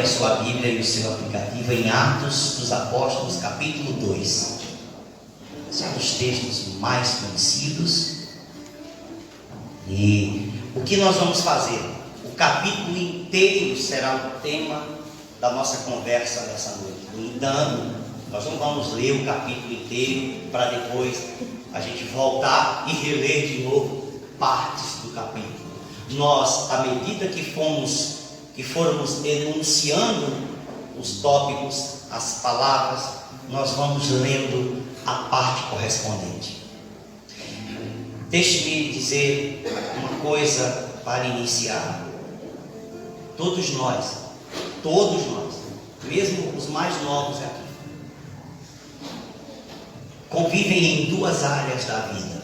a sua Bíblia e o seu aplicativo em Atos dos Apóstolos, capítulo 2. São os textos mais conhecidos. E o que nós vamos fazer? O capítulo inteiro será o tema da nossa conversa nessa noite. No entanto, nós não vamos ler o capítulo inteiro para depois a gente voltar e reler de novo partes do capítulo. Nós, à medida que formos enunciando os tópicos, as palavras, nós vamos lendo a parte correspondente. Deixe-me dizer uma coisa para iniciar. Todos nós, mesmo os mais novos aqui, convivem em duas áreas da vida.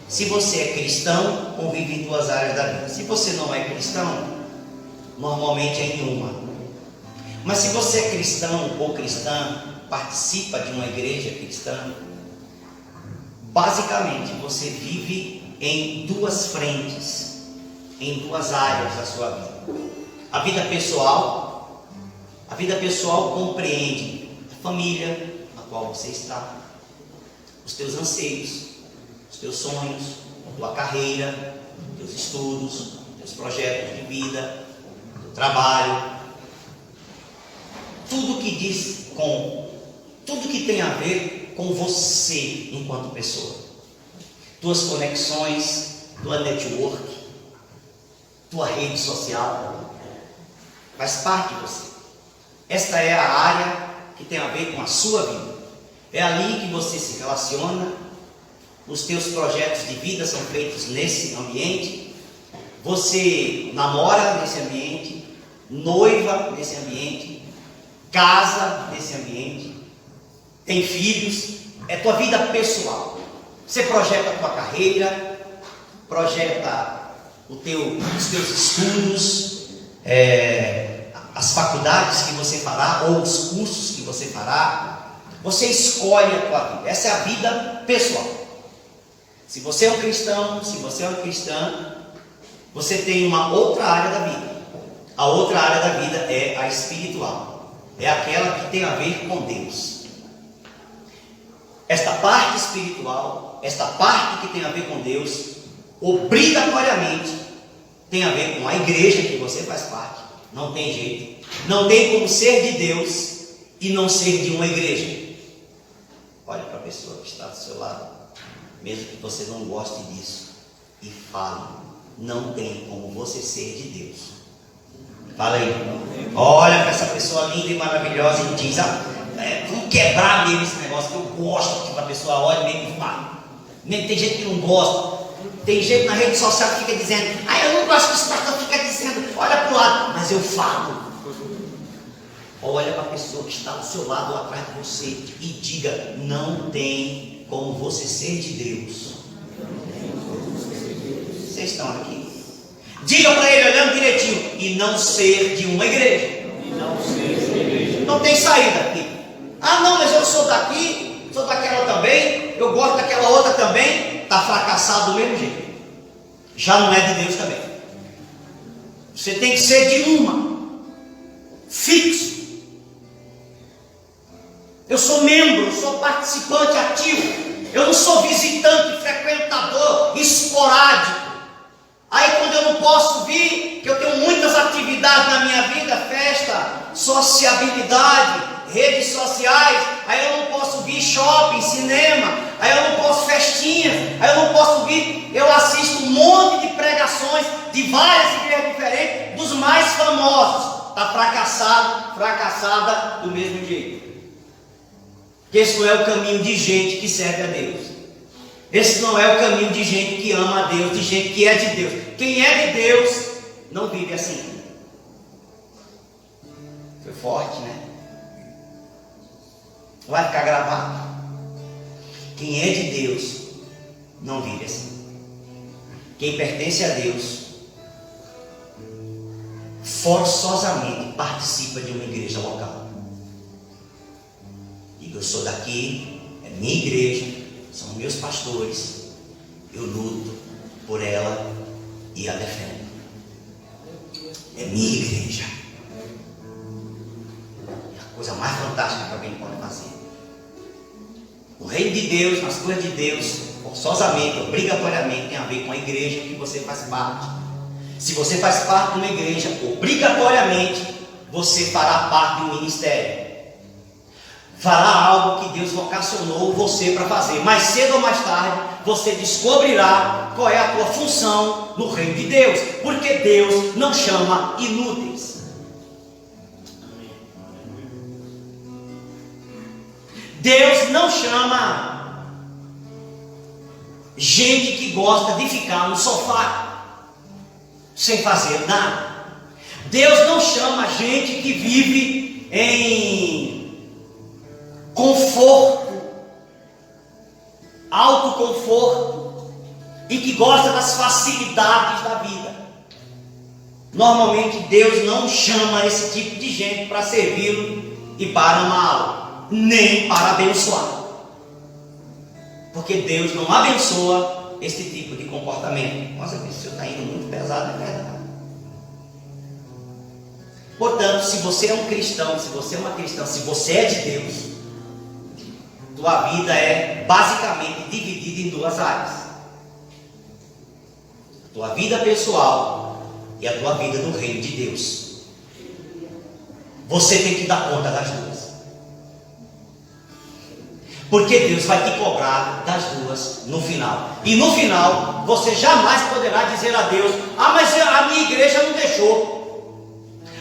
Se você é cristão, convive em duas áreas da vida. Se você não é cristão, normalmente é em uma. Mas se você é cristão ou cristã, participa de uma igreja cristã, basicamente você vive em duas frentes, em duas áreas da sua vida. A vida pessoal compreende a família na qual você está, os teus anseios, os teus sonhos, a tua carreira, os teus estudos, os teus projetos de vida, o teu trabalho, tudo que tem a ver com você enquanto pessoa, tuas conexões, tua network, tua rede social, faz parte de você. Esta é a área que tem a ver com a sua vida. É ali que você se relaciona, os teus projetos de vida são feitos nesse ambiente, você namora nesse ambiente, noiva nesse ambiente, casa nesse ambiente, tem filhos, é tua vida pessoal. Você projeta a tua carreira, projeta os teus estudos, as faculdades que você fará, ou os cursos que você fará. Você escolhe a tua vida. Essa é a vida pessoal. Se você é um cristão, se você é uma cristã, você tem uma outra área da vida. A outra área da vida é a espiritual. É aquela que tem a ver com Deus. Esta parte espiritual, esta parte que tem a ver com Deus, obrigatoriamente tem a ver com a igreja que você faz parte. Não tem jeito. Não tem como ser de Deus e não ser de uma igreja. Olhe para a pessoa que está do seu lado, mesmo que você não goste disso, e fale: não tem como você ser de Deus. Fala aí. Olha para essa pessoa linda e maravilhosa e diz: vamos quebrar mesmo esse negócio, que eu gosto que a pessoa olhe mesmo e fale. Mesmo tem gente que não gosta. Tem gente na rede social que fica dizendo: eu não gosto que esse pastor fica dizendo, olha para o lado, mas eu falo. Olha para a pessoa que está ao seu lado ou atrás de você e diga: não tem como você ser de Deus. Vocês estão aqui? Diga para ele, olhando direitinho: e não ser de uma igreja. Não tem saída aqui. Não, mas eu sou daqui, sou daquela também, eu gosto daquela outra também. Está fracassado do mesmo jeito. Já não é de Deus também. Você tem que ser de uma, fixo. Eu sou membro, eu sou participante ativo. Eu não sou visitante, frequentador, esporádico. Aí quando eu não posso vir, que eu tenho muitas atividades na minha vida, festa, sociabilidade, redes sociais, aí eu não posso vir shopping, cinema, aí eu não posso festinhas, aí eu não posso vir, eu assisto um monte de pregações de várias igrejas diferentes, dos mais famosos. Está fracassado, fracassada do mesmo jeito. Esse não é o caminho de gente que serve a Deus. Esse não é o caminho de gente que ama a Deus, de gente que é de Deus. Quem é de Deus não vive assim. Foi forte, né? Vai ficar gravado. Quem é de Deus não vive assim. Quem pertence a Deus forçosamente participa de uma igreja local. Diga: eu sou daqui, é minha igreja, são meus pastores, eu luto por ela e a defendo. É minha igreja. Coisa mais fantástica que alguém pode fazer. O reino de Deus, nas coisas de Deus, forçosamente, obrigatoriamente, tem a ver com a igreja que você faz parte. Se você faz parte de uma igreja, obrigatoriamente, você fará parte de um ministério. Fará algo que Deus vocacionou você para fazer. Mais cedo ou mais tarde, você descobrirá qual é a tua função no reino de Deus. Porque Deus não chama inúteis. Deus não chama gente que gosta de ficar no sofá sem fazer nada. Deus não chama gente que vive em conforto, autoconforto e que gosta das facilidades da vida. Normalmente Deus não chama esse tipo de gente para servi-lo e para amá-lo, nem para abençoar, porque Deus não abençoa esse tipo de comportamento. Nossa, o senhor está indo muito pesado, é verdade. Portanto, se você é um cristão, se você é uma cristã, se você é de Deus, tua vida é basicamente dividida em duas áreas: a tua vida pessoal e a tua vida no reino de Deus. Você tem que dar conta das duas, porque Deus vai te cobrar das duas no final. E no final, você jamais poderá dizer a Deus: ah, mas a minha igreja não deixou.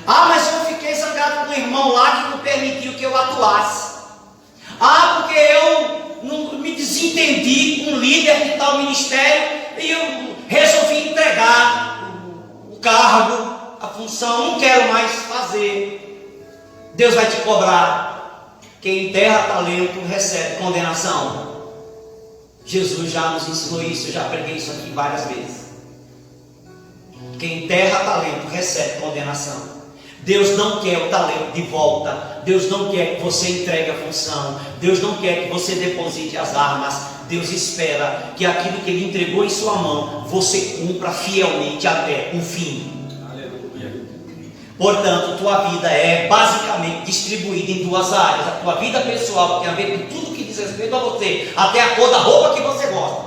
Ah, mas eu fiquei zangado com o irmão lá que não permitiu que eu atuasse. Ah, porque eu não me desentendi com o líder de tal ministério e eu resolvi entregar o cargo, a função, não quero mais fazer. Deus vai te cobrar. Quem enterra talento recebe condenação. Jesus já nos ensinou isso, eu já preguei isso aqui várias vezes. Quem enterra talento recebe condenação. Deus não quer o talento de volta. Deus não quer que você entregue a função. Deus não quer que você deposite as armas. Deus espera que aquilo que Ele entregou em sua mão, você cumpra fielmente até o fim. Aleluia. Portanto, tua vida é basicamente distribuída em duas áreas: a tua vida pessoal, que tem a ver com tudo que diz respeito a você, até a cor da roupa que você gosta,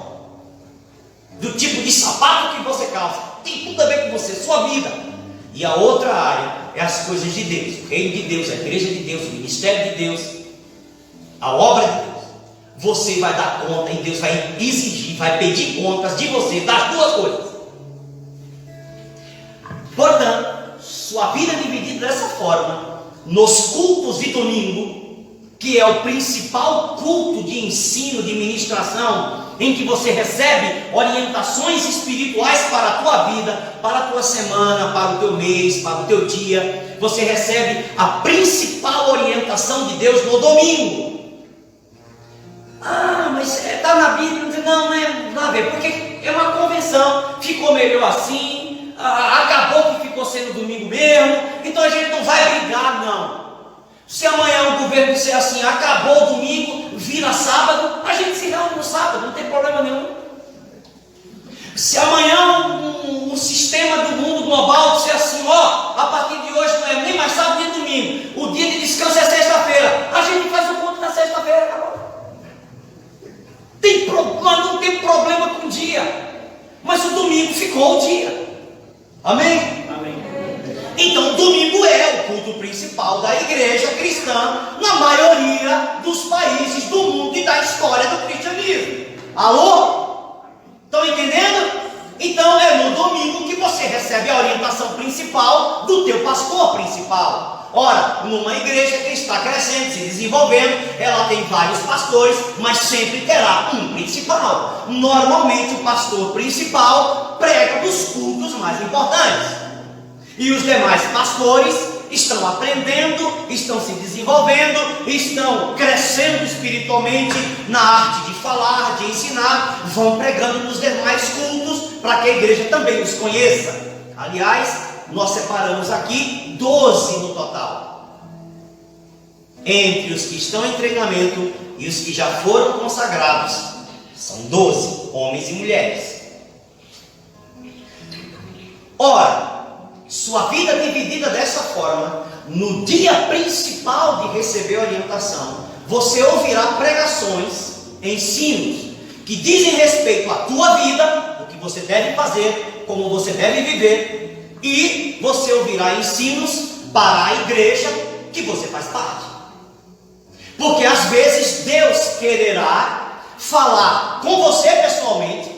do tipo de sapato que você calça, tem tudo a ver com você, sua vida. E a outra área é as coisas de Deus, o reino de Deus, a igreja de Deus, o ministério de Deus, a obra de Deus. Você vai dar conta e Deus vai exigir, vai pedir contas de você das duas coisas. Portanto, sua vida é dividida dessa forma: nos cultos de domingo, que é o principal culto de ensino, de ministração, em que você recebe orientações espirituais para a tua vida, para a tua semana, para o teu mês, para o teu dia. Você recebe a principal orientação de Deus no domingo. Ah, mas está na Bíblia. Não, não é nada a ver, porque é uma convenção, ficou melhor assim, acabou que ficou sendo domingo mesmo, então a gente não vai brigar, não. Se amanhã o governo disser assim, acabou o domingo, vira sábado, a gente se reúne no sábado, não tem problema nenhum. Se amanhã o sistema do mundo global disser assim, ó, a partir de hoje não é nem mais sábado nem domingo, o dia de descanso é sexta-feira, a gente faz o culto na sexta-feira, acabou. Mas não tem problema com o dia, mas o domingo ficou o dia. Amém? Amém. Então, o domingo é o culto principal da igreja cristã na maioria dos países do mundo e da história do cristianismo. Alô? Estão entendendo? Então, é no domingo que você recebe a orientação principal do teu pastor principal. Ora, numa igreja que está crescendo, se desenvolvendo, ela tem vários pastores, mas sempre terá um principal. Normalmente, o pastor principal prega dos cultos mais importantes. E os demais pastores estão aprendendo, estão se desenvolvendo, estão crescendo espiritualmente na arte de falar, de ensinar, vão pregando nos demais cultos para que a igreja também os conheça. Aliás, nós separamos aqui 12 no total, entre os que estão em treinamento e os que já foram consagrados. São 12, homens e mulheres. Ora, sua vida dividida dessa forma, no dia principal de receber orientação, você ouvirá pregações, ensinos, que dizem respeito à tua vida, o que você deve fazer, como você deve viver, e você ouvirá ensinos para a igreja que você faz parte. Porque às vezes Deus quererá falar com você pessoalmente,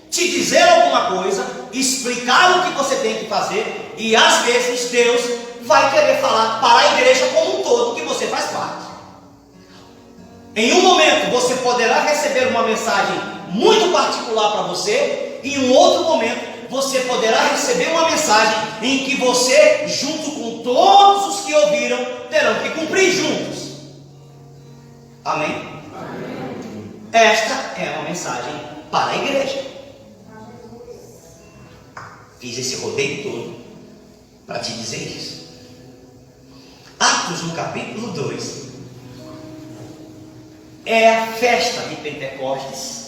te dizer alguma coisa, explicar o que você tem que fazer, e às vezes Deus vai querer falar para a igreja como um todo que você faz parte. Em um momento você poderá receber uma mensagem muito particular para você, e em um outro momento você poderá receber uma mensagem em que você, junto com todos os que ouviram, terão que cumprir juntos. Amém? Amém. Esta é uma mensagem para a igreja. Fiz esse rodeio todo para te dizer isso. Atos no capítulo 2 é a festa de Pentecostes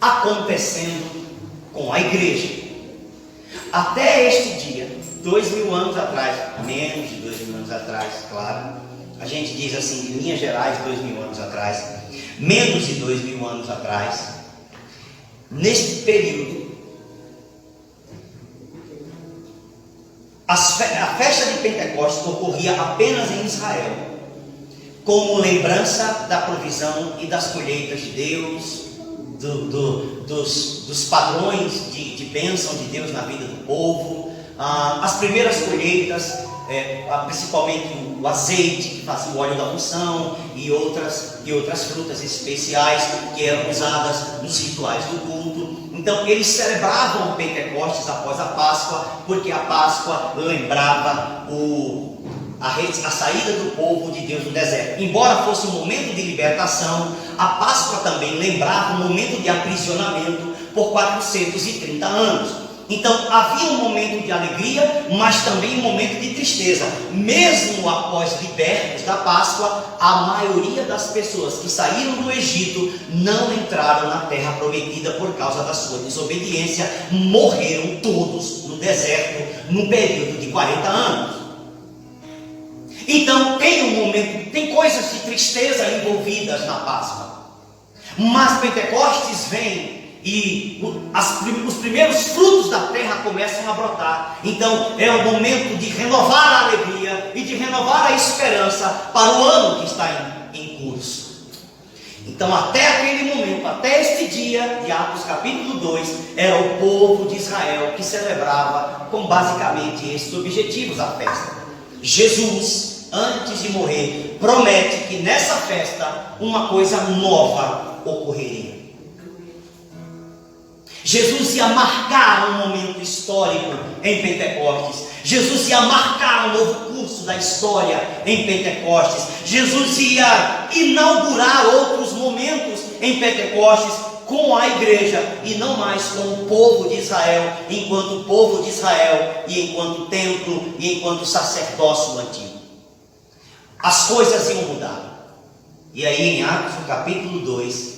acontecendo com a igreja. Até este dia, 2000 anos atrás, menos de 2000 anos atrás, claro, a gente diz assim, em linhas gerais, 2000 anos atrás, menos de 2000 anos atrás, neste período, a festa de Pentecostes ocorria apenas em Israel, como lembrança da provisão e das colheitas de Deus, dos padrões de bênção de Deus na vida do povo, as primeiras colheitas, principalmente o azeite que fazia o óleo da unção e outras frutas especiais que eram usadas nos rituais do culto. Então eles celebravam o Pentecostes após a Páscoa, porque a Páscoa lembrava a saída do povo de Deus no deserto. Embora fosse um momento de libertação, a Páscoa também lembrava um momento de aprisionamento por 430 anos. Então havia um momento de alegria, mas também um momento de tristeza. Mesmo após libertos da Páscoa, a maioria das pessoas que saíram do Egito não entraram na terra prometida por causa da sua desobediência. Morreram todos no deserto no período de 40 anos. Então tem coisas de tristeza envolvidas na Páscoa, mas Pentecostes vem e os primeiros frutos da terra começam a brotar. Então é o momento de renovar a alegria e de renovar a esperança para o ano que está em curso. Então até aquele momento, até este dia de Atos capítulo 2, era o povo de Israel que celebrava com basicamente esses objetivos a festa. Jesus, antes de morrer, promete que nessa festa uma coisa nova ocorreria. Jesus ia marcar um momento histórico em Pentecostes. Jesus ia marcar um novo curso da história em Pentecostes. Jesus ia inaugurar outros momentos em Pentecostes com a igreja e não mais com o povo de Israel, enquanto povo de Israel e enquanto templo e enquanto sacerdócio antigo. As coisas iam mudar. E aí em Atos, no capítulo 2,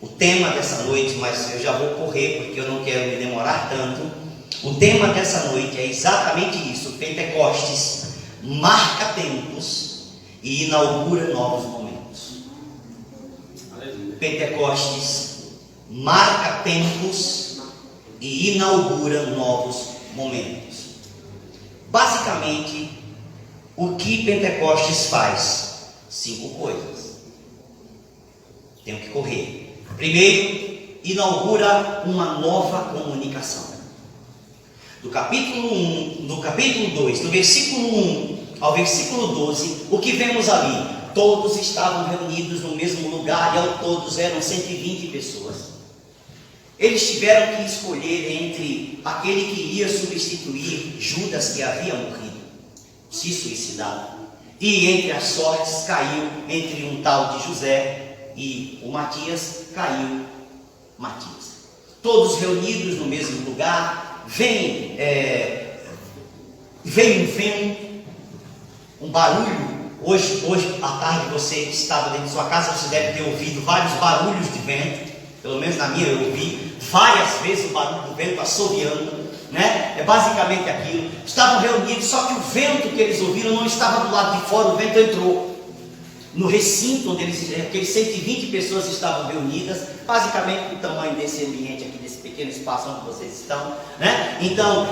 o tema dessa noite, mas eu já vou correr porque eu não quero me demorar tanto. O tema dessa noite é exatamente isso: Pentecostes marca tempos e inaugura novos momentos. Pentecostes marca tempos e inaugura novos momentos. Basicamente, o que Pentecostes faz? 5 coisas. Tenho que correr. Primeiro, inaugura uma nova comunicação. Do capítulo 2, do versículo 1 ao versículo 12, o que vemos ali? Todos estavam reunidos no mesmo lugar e ao todos eram 120 pessoas. Eles tiveram que escolher entre aquele que iria substituir Judas, que havia morrido, se suicidado, e entre as sortes caiu entre um tal de José e o Matias, caiu Matias. Todos reunidos no mesmo lugar, vem um barulho. Hoje à tarde, você que estava dentro de sua casa, você deve ter ouvido vários barulhos de vento. Pelo menos na minha eu ouvi várias vezes o barulho do vento assobiando. né? É basicamente aquilo. Estavam reunidos, só que o vento que eles ouviram não estava do lado de fora, o vento entrou no recinto onde aqueles 120 pessoas estavam reunidas, basicamente o tamanho desse ambiente aqui, desse pequeno espaço onde vocês estão, né? Então,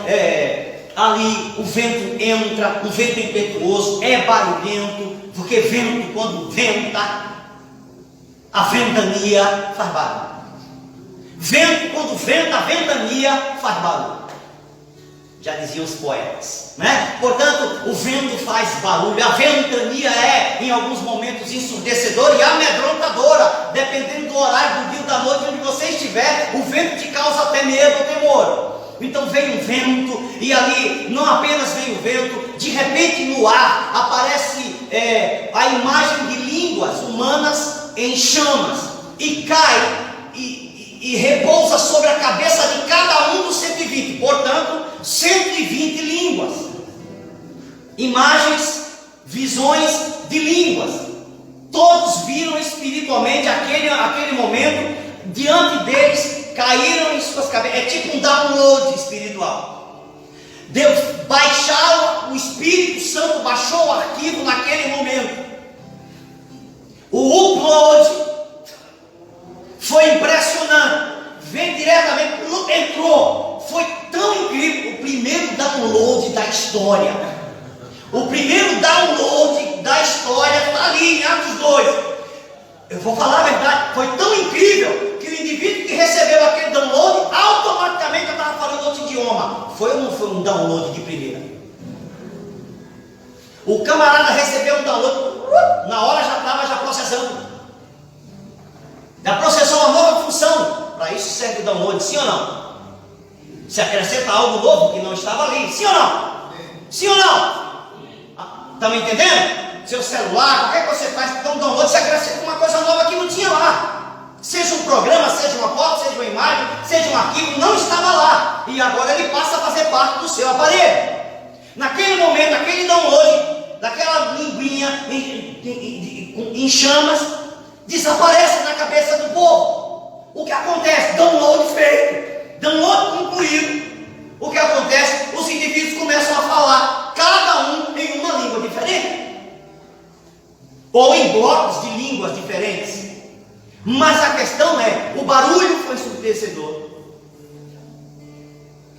ali o vento entra, um vento impetuoso, é barulhento, porque vento, quando venta, a ventania faz barulho. Vento, quando venta, a ventania faz barulho. Já diziam os poetas, né? Portanto, o vento faz barulho, a ventania é, em alguns momentos, ensurdecedora e amedrontadora, dependendo do horário do dia ou da noite onde você estiver, o vento te causa até medo ou temor. Então veio um vento, e ali não apenas veio o vento, de repente no ar aparece a imagem de línguas humanas em chamas, e cai e repousa sobre a cabeça de cada um dos 120, portanto, 120 línguas, imagens, visões de línguas. Todos viram espiritualmente aquele momento, diante deles caíram em suas cabeças. É tipo um download espiritual. Deus baixou, o Espírito Santo baixou o arquivo naquele momento. O upload foi impressionante. Veio diretamente, entrou. Foi tão incrível. O primeiro download da história. O primeiro download da história está ali em Atos 2. Eu vou falar a verdade. Foi tão incrível que o indivíduo que recebeu aquele download, automaticamente eu estava falando outro idioma. Foi ou não foi um download de primeira? O camarada recebeu um download, na hora já estava processando. Já processou uma nova função. Para isso serve o download, sim ou não? Se acrescenta algo novo que não estava ali, sim ou não? Sim ou não? Está me entendendo? Seu celular, qualquer coisa que você faz, então um download, você acrescenta uma coisa nova que não tinha lá. Seja um programa, seja uma foto, seja uma imagem, seja um arquivo, não estava lá. E agora ele passa a fazer parte do seu aparelho. Naquele momento, naquele download, daquela linguinha em chamas, desaparece na cabeça do povo. O que acontece? Download feito, download concluído. O que acontece? Os indivíduos começam a falar, cada um em uma língua diferente, ou em blocos de línguas diferentes. Mas a questão é, o barulho foi ensurdecedor.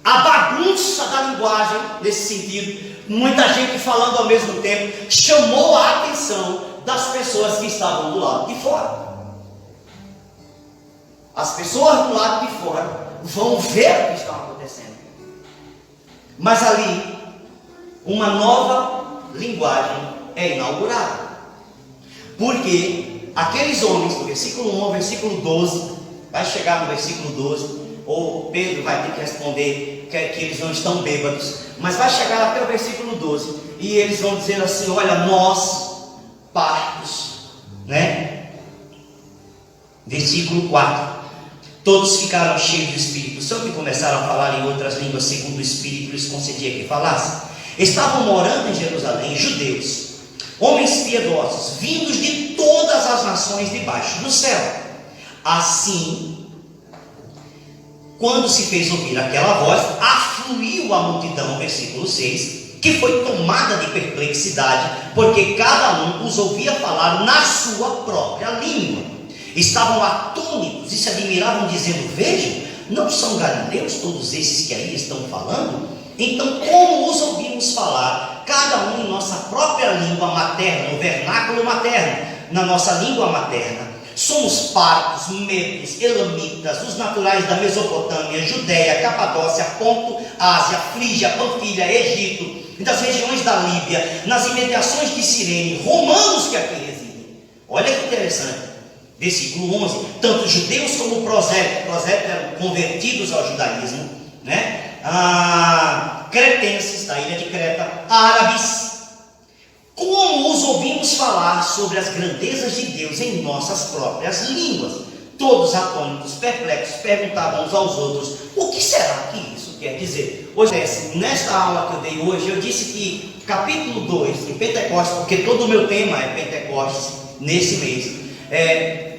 A bagunça da linguagem, nesse sentido, muita gente falando ao mesmo tempo, chamou a atenção das pessoas que estavam do lado de fora. As pessoas do lado de fora vão ver o que está acontecendo. Mas ali, uma nova linguagem é inaugurada. Porque aqueles homens, do versículo 1 ao versículo 12, vai chegar no versículo 12, ou Pedro vai ter que responder que eles não estão bêbados, mas vai chegar até o versículo 12, e eles vão dizer assim: olha, nós, partos, né? Versículo 4. Todos ficaram cheios do Espírito Santo e começaram a falar em outras línguas, segundo o Espírito lhes concedia que falassem. Estavam morando em Jerusalém judeus, homens piedosos, vindos de todas as nações debaixo do céu. Assim, quando se fez ouvir aquela voz, afluiu a multidão, versículo 6, que foi tomada de perplexidade, porque cada um os ouvia falar na sua própria língua. Estavam atônitos e se admiravam, dizendo: vejam, não são galileus todos esses que aí estão falando? Então, como os ouvimos falar, cada um em nossa própria língua materna, no vernáculo materno, na nossa língua materna? Somos partos, medos, elamitas, os naturais da Mesopotâmia, Judéia, Capadócia, Ponto, Ásia, Frígia, Panfilha, Egito, das regiões da Líbia, nas imediações de Cirene, romanos que aqui residem. Olha que interessante. Versículo 11, tanto judeus como prosélitos eram convertidos ao judaísmo, né? Cretenses da ilha de Creta, árabes. Como os ouvimos falar sobre as grandezas de Deus em nossas próprias línguas? Todos atônitos, perplexos, perguntavam uns aos outros: o que será que isso quer dizer? Hoje, nesta aula que eu dei hoje, eu disse que capítulo 2 de Pentecostes, porque todo o meu tema é Pentecostes nesse mês,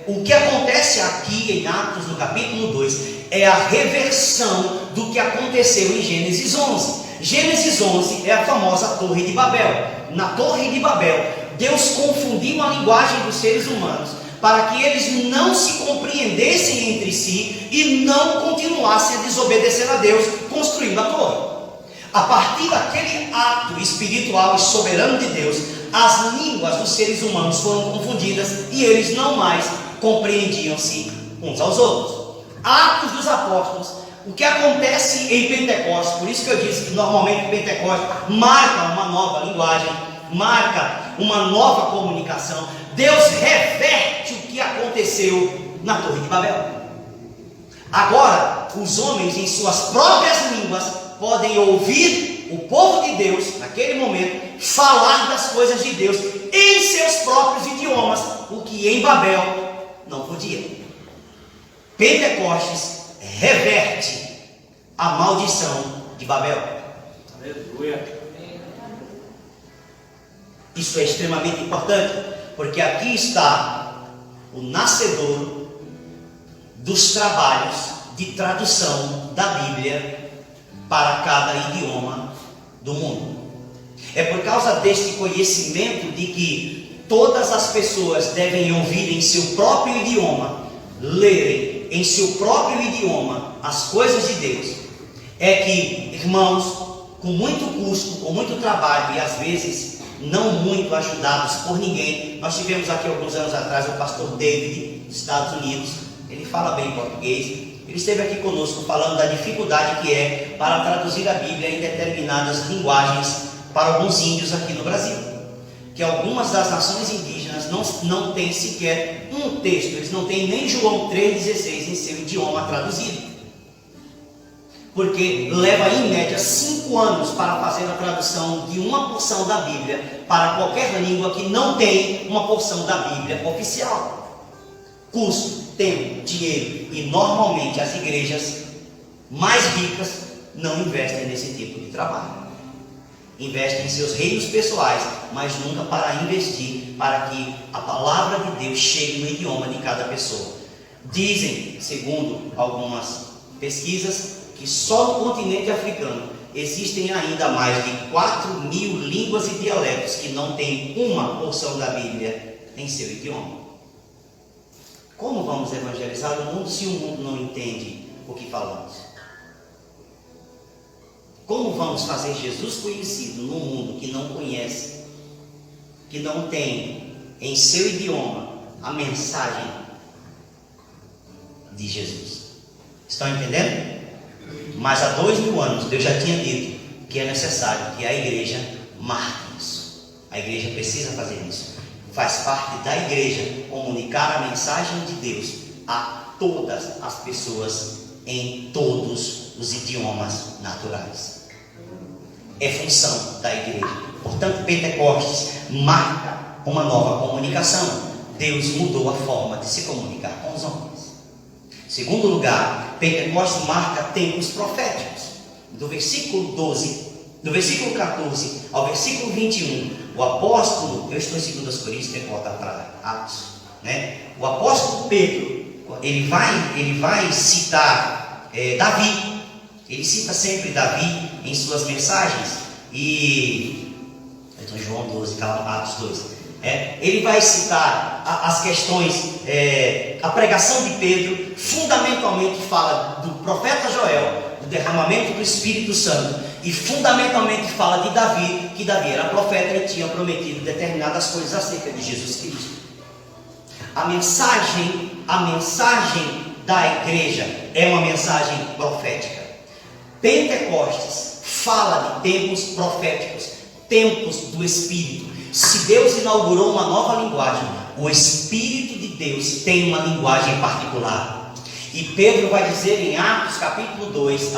O que acontece aqui em Atos, no capítulo 2, é a reversão do que aconteceu em Gênesis 11. Gênesis 11 é a famosa Torre de Babel. Na Torre de Babel, Deus confundiu a linguagem dos seres humanos para que eles não se compreendessem entre si e não continuassem a desobedecer a Deus, construindo a torre. A partir daquele ato espiritual e soberano de Deus, as línguas dos seres humanos foram confundidas e eles não mais compreendiam-se uns aos outros. Atos dos Apóstolos, o que acontece em Pentecostes, por isso que eu disse que normalmente Pentecostes marca uma nova linguagem, marca uma nova comunicação. Deus reverte o que aconteceu na Torre de Babel. Agora, os homens em suas próprias línguas podem ouvir o povo de Deus, naquele momento, falar das coisas de Deus em seus próprios idiomas, o que em Babel não podia. Pentecostes reverte a maldição de Babel. Aleluia. Isso é extremamente importante, porque aqui está o nascedor dos trabalhos de tradução da Bíblia para cada idioma do mundo. É por causa deste conhecimento de que todas as pessoas devem ouvir em seu próprio idioma, lerem em seu próprio idioma as coisas de Deus, é que, irmãos, com muito custo, com muito trabalho e às vezes não muito ajudados por ninguém, nós tivemos aqui alguns anos atrás o pastor David, dos Estados Unidos. Ele fala bem português. Ele esteve aqui conosco falando da dificuldade que é para traduzir a Bíblia em determinadas linguagens para alguns índios aqui no Brasil, que algumas das nações indígenas não têm sequer um texto, eles não têm nem João 3,16 em seu idioma traduzido, porque leva em média 5 anos para fazer a tradução de uma porção da Bíblia para qualquer língua que não tem uma porção da Bíblia oficial. Custo, tempo, dinheiro, e normalmente as igrejas mais ricas não investem nesse tipo de trabalho. Investem em seus reinos pessoais, mas nunca para investir para que a palavra de Deus chegue no idioma de cada pessoa. Dizem, segundo algumas pesquisas, que só no continente africano existem ainda mais de 4.000 línguas e dialetos que não têm uma porção da Bíblia em seu idioma. Como vamos evangelizar o mundo se o mundo não entende o que falamos? Como vamos fazer Jesus conhecido no mundo que não conhece, que não tem em seu idioma a mensagem de Jesus? Estão entendendo? Mas há 2000 anos Deus já tinha dito que é necessário que a igreja marque isso. A igreja precisa fazer isso. Faz parte da igreja comunicar a mensagem de Deus a todas as pessoas em todos os idiomas naturais. É função da igreja. Portanto, Pentecostes marca uma nova comunicação. Deus mudou a forma de se comunicar com os homens. Segundo lugar, Pentecostes marca tempos proféticos. Do versículo 12, do versículo 14 ao versículo 21, o apóstolo, eu estou em 2 Coríntios, tem que voltar para Atos, né? O apóstolo Pedro, ele vai citar Davi. Ele cita sempre Davi em suas mensagens. E então, João 12, Atos 2. Ele vai citar as questões, a pregação de Pedro, fundamentalmente fala do profeta Joel, do derramamento do Espírito Santo, e fundamentalmente fala de Davi, que Davi era profeta e tinha prometido determinadas coisas acerca de Jesus Cristo. A mensagem da igreja é uma mensagem profética. Pentecostes fala de tempos proféticos, tempos do Espírito. Se Deus inaugurou uma nova linguagem, o Espírito de Deus tem uma linguagem particular. E Pedro vai dizer em Atos capítulo 2,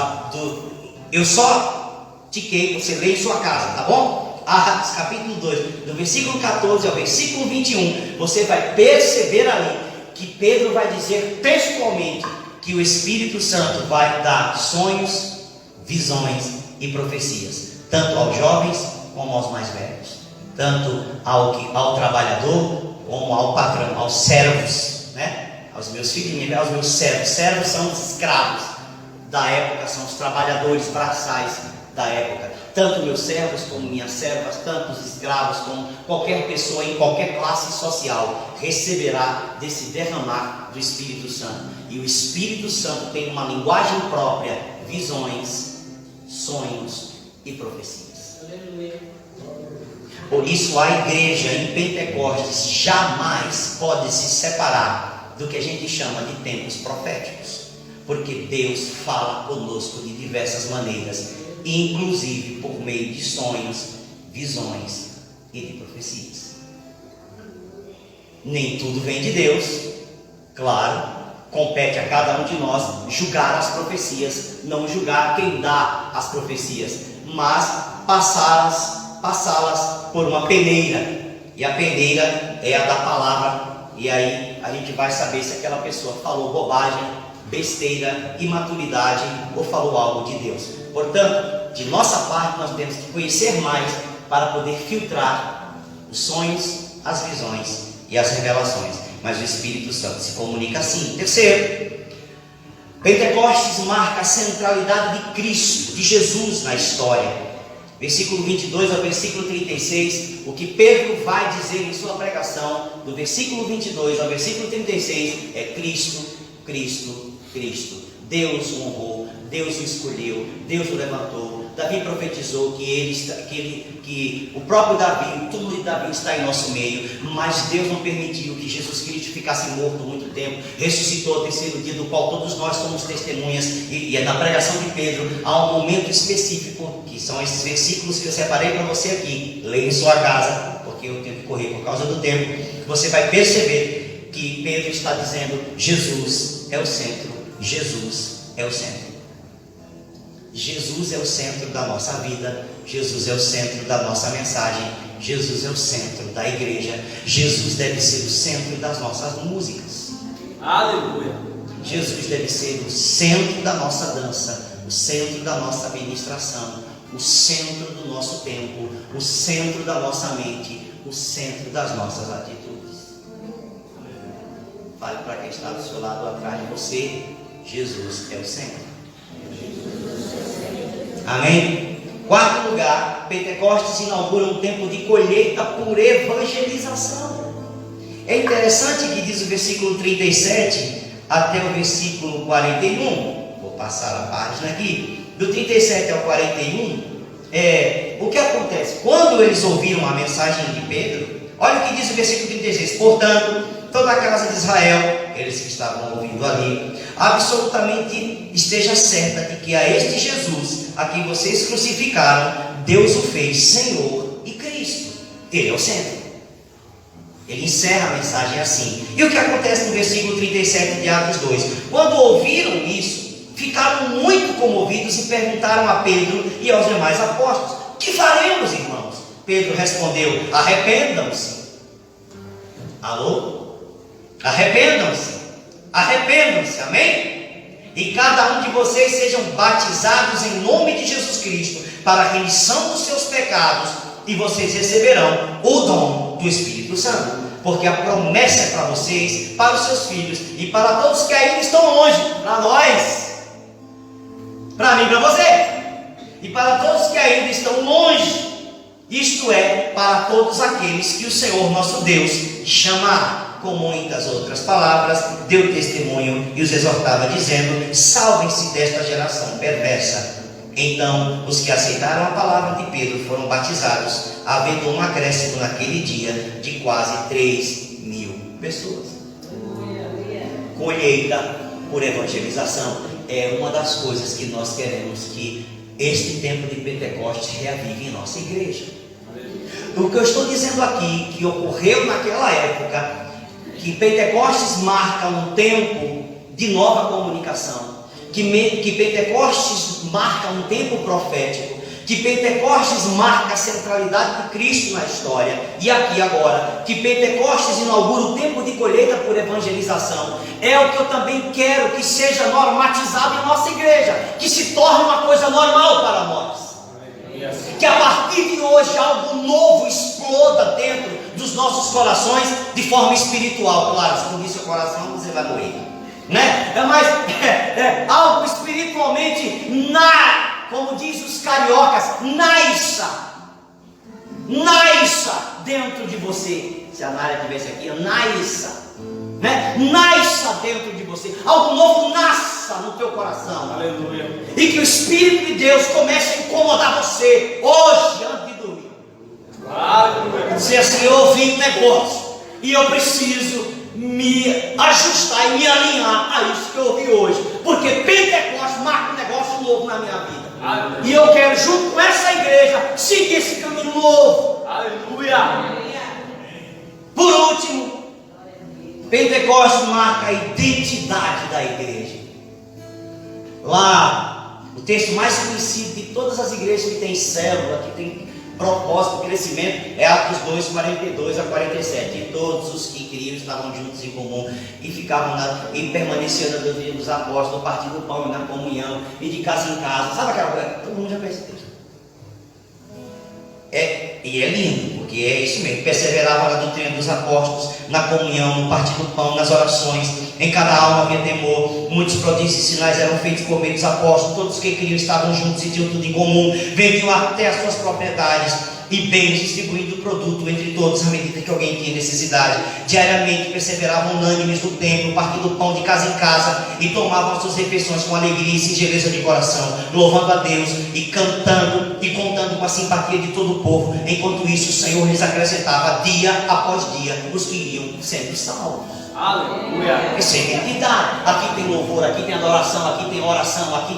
eu só tiquei para você ler em sua casa, tá bom? Atos capítulo 2, do versículo 14 ao versículo 21, você vai perceber ali que Pedro vai dizer textualmente que o Espírito Santo vai dar sonhos, visões e profecias, tanto aos jovens como aos mais velhos, tanto ao trabalhador como ao patrão, aos servos, né? Aos meus filhos, aos meus servos. Servos são os escravos da época, são os trabalhadores braçais da época. Tanto meus servos como minhas servas, tanto os escravos como qualquer pessoa em qualquer classe social receberá desse derramar do Espírito Santo. E o Espírito Santo tem uma linguagem própria, visões, sonhos e profecias. Por isso a igreja em Pentecostes jamais pode se separar do que a gente chama de tempos proféticos, porque Deus fala conosco de diversas maneiras, inclusive por meio de sonhos, visões e de profecias. Nem tudo vem de Deus, claro, compete a cada um de nós julgar as profecias, não julgar quem dá as profecias, mas passá-las por uma peneira, e a peneira é a da palavra, e aí a gente vai saber se aquela pessoa falou bobagem, besteira, imaturidade ou falou algo de Deus. Portanto, de nossa parte nós temos que conhecer mais para poder filtrar os sonhos, as visões e as revelações. Mas o Espírito Santo se comunica assim. Terceiro, Pentecostes marca a centralidade de Cristo, de Jesus na história. Versículo 22 ao versículo 36, o que Pedro vai dizer em sua pregação, do versículo 22 ao versículo 36, é Cristo, Cristo, Cristo. Deus o honrou, Deus o escolheu, Deus o levantou. Davi profetizou que o próprio Davi, o túmulo de Davi está em nosso meio, mas Deus não permitiu que Jesus Cristo ficasse morto muito tempo, ressuscitou ao terceiro dia, do qual todos nós somos testemunhas, e na pregação de Pedro há um momento específico, que são esses versículos que eu separei para você aqui, leia em sua casa, porque eu tenho que correr por causa do tempo. Você vai perceber que Pedro está dizendo: Jesus é o centro, Jesus é o centro. Jesus é o centro da nossa vida, Jesus é o centro da nossa mensagem, Jesus é o centro da igreja, Jesus deve ser o centro das nossas músicas. Aleluia! Jesus deve ser o centro da nossa dança, o centro da nossa administração, o centro do nosso tempo, o centro da nossa mente, o centro das nossas atitudes. Fale para quem está do seu lado, atrás de você: Jesus é o centro. Amém? Quarto lugar, Pentecostes inaugura um tempo de colheita por evangelização. É interessante que diz o versículo 37 até o versículo 41. Vou passar a página aqui. Do 37 ao 41, o que acontece? Quando eles ouviram a mensagem de Pedro, olha o que diz o versículo 36. Portanto, toda a casa de Israel, eles que estavam ouvindo ali, absolutamente esteja certa de que a este Jesus, a quem vocês crucificaram, Deus o fez Senhor e Cristo. Ele é o centro. Ele encerra a mensagem assim. E o que acontece no versículo 37 de Atos 2? Quando ouviram isso, ficaram muito comovidos e perguntaram a Pedro e aos demais apóstolos: que faremos, irmãos? Pedro respondeu: arrependam-se. Alô? Arrependam-se, arrependam-se, amém? E cada um de vocês sejam batizados em nome de Jesus Cristo para a remissão dos seus pecados, e vocês receberão o dom do Espírito Santo, porque a promessa é para vocês, para os seus filhos e para todos que ainda estão longe, para nós, para mim e para você, e para todos que ainda estão longe, isto é, para todos aqueles que o Senhor nosso Deus chamará. Com muitas outras palavras, deu testemunho e os exortava, dizendo: salvem-se desta geração perversa. Então, os que aceitaram a palavra de Pedro foram batizados, havendo um acréscimo naquele dia de quase 3.000 pessoas. Colheita por evangelização é uma das coisas que nós queremos que este tempo de Pentecostes reavive em nossa igreja. O que eu estou dizendo aqui, que ocorreu naquela época, que Pentecostes marca um tempo de nova comunicação, que Pentecostes marca um tempo profético, que Pentecostes marca a centralidade de Cristo na história, e aqui agora, que Pentecostes inaugura o tempo de colheita por evangelização, é o que eu também quero que seja normatizado em nossa igreja, que se torne uma coisa normal para nós. Que a partir de hoje algo novo exploda dentro dos nossos corações de forma espiritual. Claro, se não vir seu coração, você vai morrer, né? Mas algo espiritualmente, como diz os cariocas, nasça dentro de você. Se a Nária estivesse aqui, nasça, né? Nasça dentro de você, algo novo nasça no teu coração. Aleluia. E que o Espírito de Deus comece a incomodar você hoje, antes de dormir. Aleluia. Dizer assim: eu ouvi um negócio e eu preciso me ajustar e me alinhar a isso que eu ouvi hoje, porque Pentecostes marca um negócio novo na minha vida. Aleluia. E eu quero, junto com essa igreja, seguir esse caminho novo. Aleluia. Por último, Pentecostes marca a identidade da igreja. Lá, o texto mais conhecido de todas as igrejas que tem célula, que tem propósito, crescimento, é Atos 2, 42 a 47. E todos os que criam estavam juntos em comum e ficavam e permaneciam na doutrina dos apóstolos, no partir do pão e na comunhão, e de casa em casa. Sabe aquela coisa? Todo mundo já conhece isso. E é lindo, porque é isso mesmo. Perseveravam na doutrina dos apóstolos, na comunhão, no partir do pão, nas orações. Em cada alma havia temor. Muitos prodígios e sinais eram feitos por meio dos apóstolos. Todos que criam estavam juntos e tinham tudo em comum. Vendiam até as suas propriedades e bens, distribuindo o produto entre todos à medida que alguém tinha necessidade. Diariamente perseveravam unânimes no templo, partindo o pão de casa em casa, e tomavam as suas refeições com alegria e singeleza de coração, louvando a Deus e cantando e contando com a simpatia de todo o povo. Enquanto isso, o Senhor lhes acrescentava dia após dia os que iriam sendo salvos. Aleluia. Isso é identidade. Aqui tem louvor, aqui tem adoração, aqui tem oração, aqui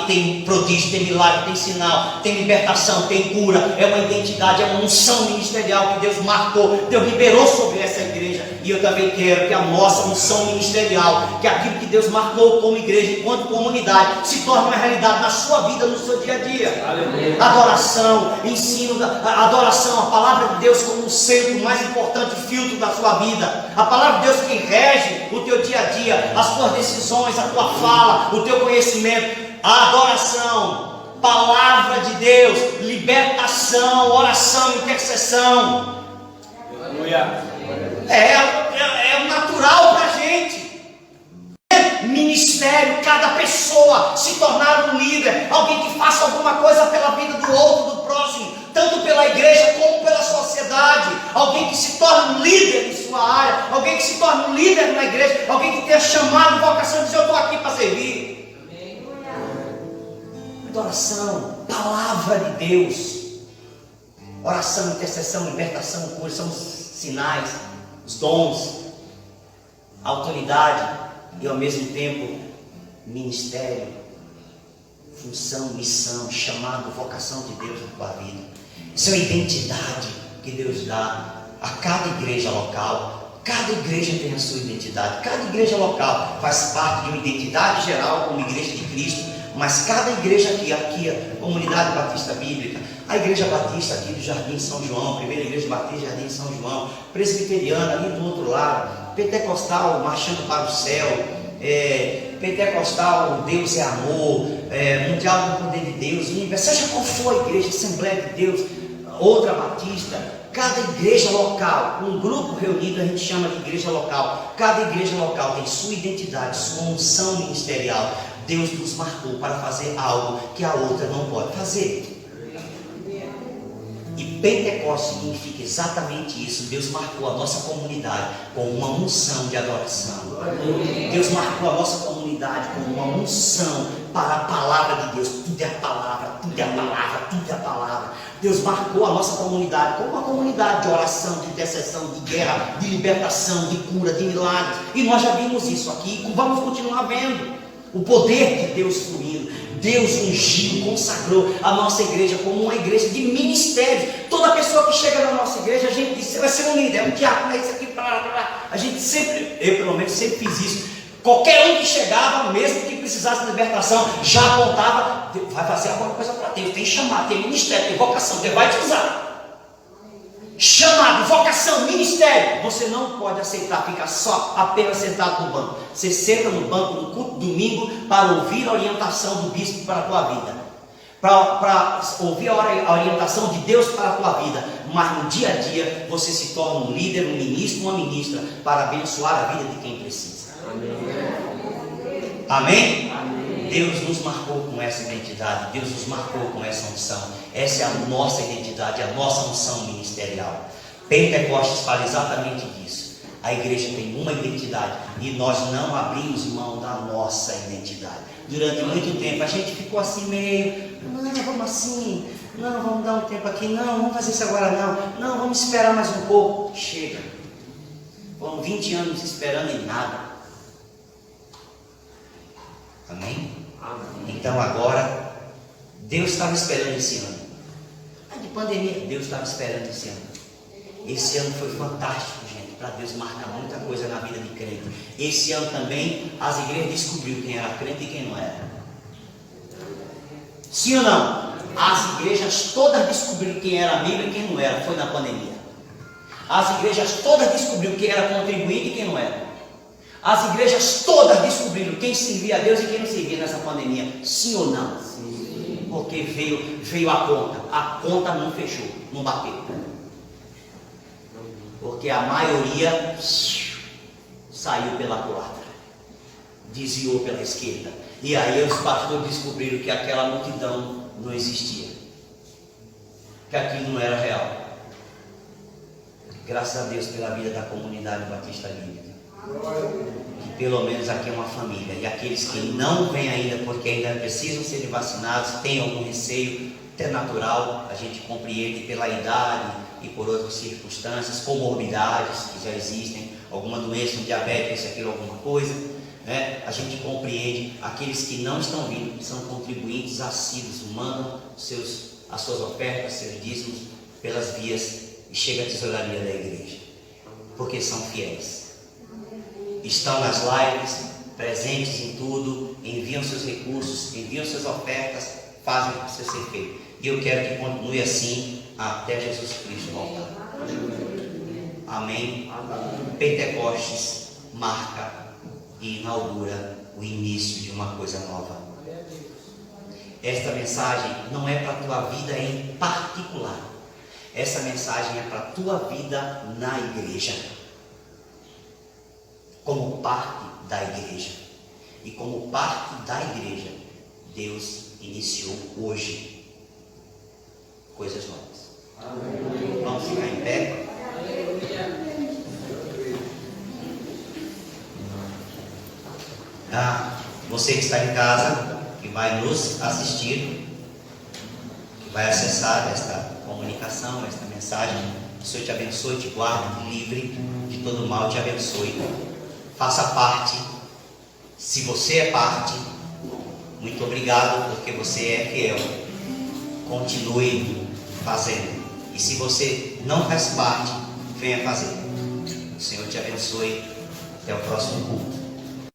tem prodígio, tem milagre, tem sinal, tem libertação, tem cura. É uma identidade, é uma unção ministerial que Deus marcou, Deus liberou sobre essa igreja. E eu também quero que a nossa unção ministerial, que aquilo que Deus marcou como igreja, enquanto comunidade, se torne uma realidade na sua vida, no seu dia a dia. Aleluia. Adoração, ensino, adoração, a palavra de Deus como o centro mais importante, filtro da sua vida. A palavra de Deus que rege o teu dia a dia, as tuas decisões, a tua fala, o teu conhecimento. A adoração, palavra de Deus, libertação, oração, intercessão. Aleluia. É natural para a gente. Ministério, cada pessoa se tornar um líder, alguém que faça alguma coisa pela vida do outro, do próximo, tanto pela igreja como pela sociedade. Alguém que se torne um líder em sua área, alguém que se torne um líder na igreja, alguém que tenha chamado, vocação de dizer: eu estou aqui para servir. Adoração, palavra de Deus, oração, intercessão, libertação, cura, são os sinais, os dons, a autoridade e ao mesmo tempo ministério, função, missão, chamado, vocação de Deus na tua vida. Isso é a identidade que Deus dá a cada igreja local. Cada igreja tem a sua identidade. Cada igreja local faz parte de uma identidade geral como igreja de Cristo, mas cada igreja aqui a Comunidade Batista Bíblica, a Igreja Batista aqui do Jardim São João, Primeira Igreja Batista Jardim São João, Presbiteriana ali do outro lado, Pentecostal marchando para o céu, Pentecostal Deus é amor, Mundial do Poder de Deus, seja qual for a igreja, Assembleia de Deus, outra Batista, cada igreja local, um grupo reunido a gente chama de igreja local. Cada igreja local tem sua identidade, sua unção ministerial. Deus nos marcou para fazer algo que a outra não pode fazer. E Pentecostes significa exatamente isso. Deus marcou a nossa comunidade com uma unção de adoração. Deus marcou a nossa comunidade com uma unção para a palavra de Deus. Tudo é a palavra, tudo é a palavra, tudo é a palavra. Deus marcou a nossa comunidade como uma comunidade de oração, de intercessão, de guerra, de libertação, de cura, de milagres. E nós já vimos isso aqui e vamos continuar vendo. O poder de Deus fluindo. Deus ungiu, consagrou a nossa igreja como uma igreja de ministério. Toda pessoa que chega na nossa igreja, a gente diz: você vai ser um líder, um diácono, é isso aqui, blá, blá, blá. A gente sempre, eu pelo menos sempre fiz isso. Qualquer um que chegava, mesmo que precisasse de libertação, já apontava: vai fazer alguma coisa para Deus, tem chamado, tem ministério, tem vocação, Deus vai te usar. Chamado, vocação, ministério. Você não pode aceitar ficar só apenas sentado no banco. Você senta no banco no culto domingo para ouvir a orientação do bispo para a tua vida. para ouvir a orientação de Deus para a tua vida, mas no dia a dia você se torna um líder, um ministro, uma ministra para abençoar a vida de quem precisa. Amém? Deus nos marcou com essa identidade, Deus nos marcou com essa unção. Essa é a nossa identidade, a nossa unção ministerial. Pentecostes fala exatamente disso. A igreja tem uma identidade e nós não abrimos mão da nossa identidade. Durante muito tempo a gente ficou assim meio, não, vamos assim, não, vamos dar um tempo aqui, não, vamos fazer isso agora não, vamos esperar mais um pouco. Chega. Foram 20 anos esperando e nada. Amém? Então agora, Deus estava esperando esse ano. De pandemia, Deus estava esperando esse ano. Esse ano foi fantástico, gente, para Deus marcar muita coisa na vida de crente. Esse ano também as igrejas descobriram quem era crente e quem não era. Sim ou não? As igrejas todas descobriram quem era amigo e quem não era. Foi na pandemia. As igrejas todas descobriram quem era contribuinte e quem não era. As igrejas todas descobriram quem servia a Deus e quem não servia nessa pandemia. Sim ou não? Sim. Porque veio a conta não fechou, não bateu. Porque a maioria saiu pela culatra, desviou pela esquerda. E aí os pastores descobriram que aquela multidão não existia, que aquilo não era real. Graças a Deus pela vida da comunidade Batista Bíblica, que pelo menos aqui é uma família. E aqueles que não vêm ainda porque ainda precisam ser vacinados, têm algum receio, até natural, a gente compreende pela idade e por outras circunstâncias, comorbidades que já existem, alguma doença, um diabetes, aquilo, alguma coisa, né? A gente compreende. Aqueles que não estão vindo são contribuintes assíduos, mandam as suas ofertas, seus dízimos pelas vias e chega à tesouraria da igreja, porque são fiéis, estão nas lives, presentes em tudo, enviam seus recursos, enviam suas ofertas, fazem o que precisa ser feito. E eu quero que continue assim até Jesus Cristo voltar. Amém? Pentecostes marca e inaugura o início de uma coisa nova. Esta mensagem não é para a tua vida em particular. Essa mensagem é para a tua vida na igreja, como parte da igreja. E como parte da igreja, Deus iniciou hoje coisas novas. Amém. Vamos ficar em pé. Você que está em casa, que vai nos assistir, que vai acessar esta comunicação, esta mensagem, o Senhor te abençoe, te guarde, te livre de todo mal, te abençoe. Faça parte. Se você é parte, muito obrigado, porque você é fiel. Continue fazendo. E se você não faz parte, venha fazer. O Senhor te abençoe. Até o próximo culto.